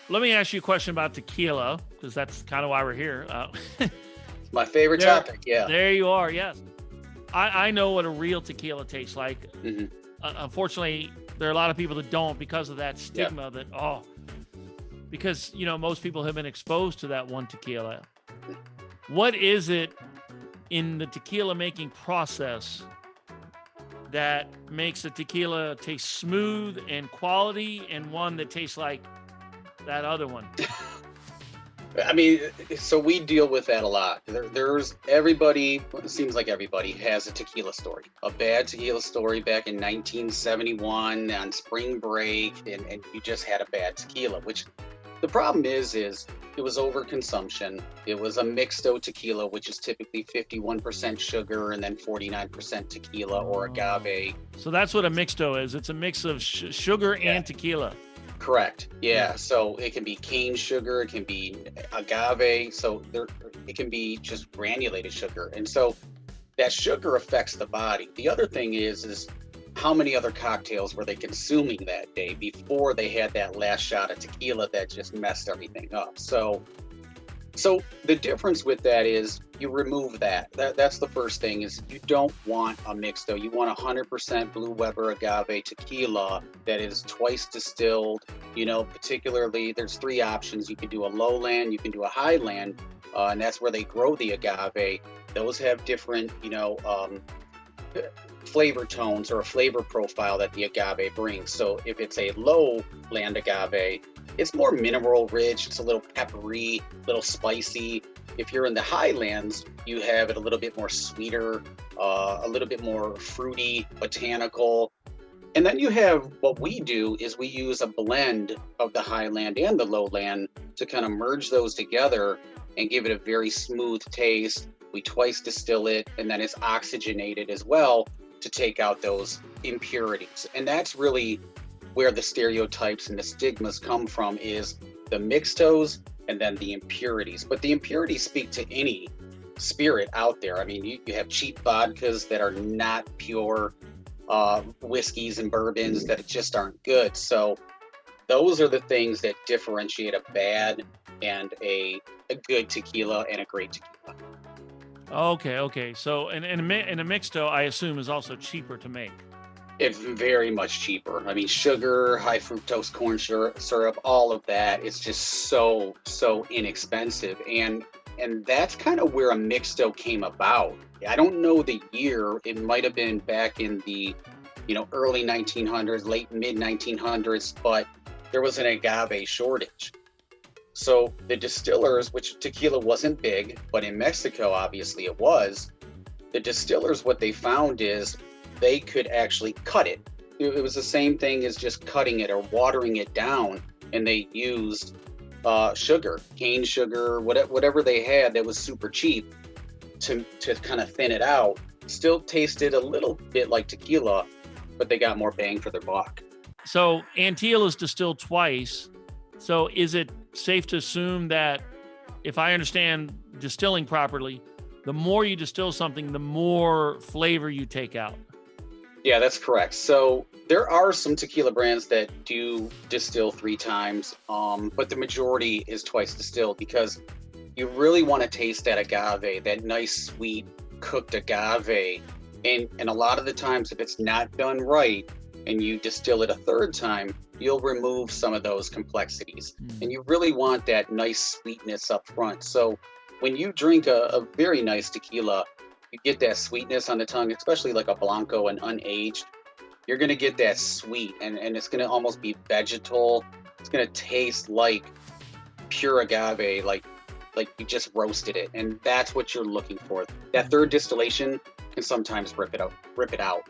Let me ask you a question about tequila, because that's kind of why we're here. My favorite topic, yeah. There you are, yes. I know what a real tequila tastes like. Mm-hmm. Unfortunately, there are a lot of people that don't because of that stigma that, because, most people have been exposed to that one tequila. What is it in the tequila making process that makes a tequila taste smooth and quality and one that tastes like that other one? I mean, so we deal with that a lot. There's everybody, it seems like everybody has a tequila story, a bad tequila story back in 1971 on spring break, and you just had a bad tequila, which the problem is it was overconsumption. It was a mixto tequila, which is typically 51% sugar and then 49% tequila or agave. So that's what a mixto is. It's a mix of sugar and tequila. Correct. Yeah. So it can be cane sugar, it can be agave. So it can be just granulated sugar. And so that sugar affects the body. The other thing is how many other cocktails were they consuming that day before they had that last shot of tequila that just messed everything up. So the difference with that is you remove that. That's the first thing, is you don't want a mixto. You want 100% Blue Weber agave tequila that is twice distilled. Particularly there's three options. You can do a lowland, you can do a highland, and that's where they grow the agave. Those have different, flavor tones or a flavor profile that the agave brings. So if it's a lowland agave, it's more mineral rich, it's a little peppery, a little spicy. If you're in the highlands, you have it a little bit more sweeter, a little bit more fruity, botanical. And then you have, what we do is we use a blend of the highland and the lowland to kind of merge those together and give it a very smooth taste. We twice distill it, and then it's oxygenated as well to take out those impurities. And that's really where the stereotypes and the stigmas come from, is the mixtos and then the impurities. But the impurities speak to any spirit out there. I mean, you have cheap vodkas that are not pure, whiskeys and bourbons that just aren't good. So those are the things that differentiate a bad and a good tequila and a great tequila. Okay. So and a mixto, I assume, is also cheaper to make. It's very much cheaper. I mean, sugar, high fructose corn syrup, all of that is just so inexpensive. And that's kind of where a mixto came about. I don't know the year. It might have been back in the, early 1900s, late mid 1900s, but there was an agave shortage. So the distillers, which tequila wasn't big, but in Mexico, obviously it was, the distillers, what they found is they could actually cut it. It was the same thing as just cutting it or watering it down, and they used sugar, cane sugar, whatever they had that was super cheap to kind of thin it out. Still tasted a little bit like tequila, but they got more bang for their buck. So Anteel is distilled twice. So is it safe to assume that, if I understand distilling properly, the more you distill something, the more flavor you take out? Yeah, that's correct. So there are some tequila brands that do distill 3 times, but the majority is twice distilled, because you really want to taste that agave, that nice, sweet, cooked agave. And a lot of the times, if it's not done right and you distill it a 3rd time, you'll remove some of those complexities. And you really want that nice sweetness up front. So when you drink a very nice tequila, you get that sweetness on the tongue, especially like a Blanco and unaged. You're going to get that sweet, and it's going to almost be vegetal. It's going to taste like pure agave, like you just roasted it. And that's what you're looking for. That 3rd distillation can sometimes rip it out.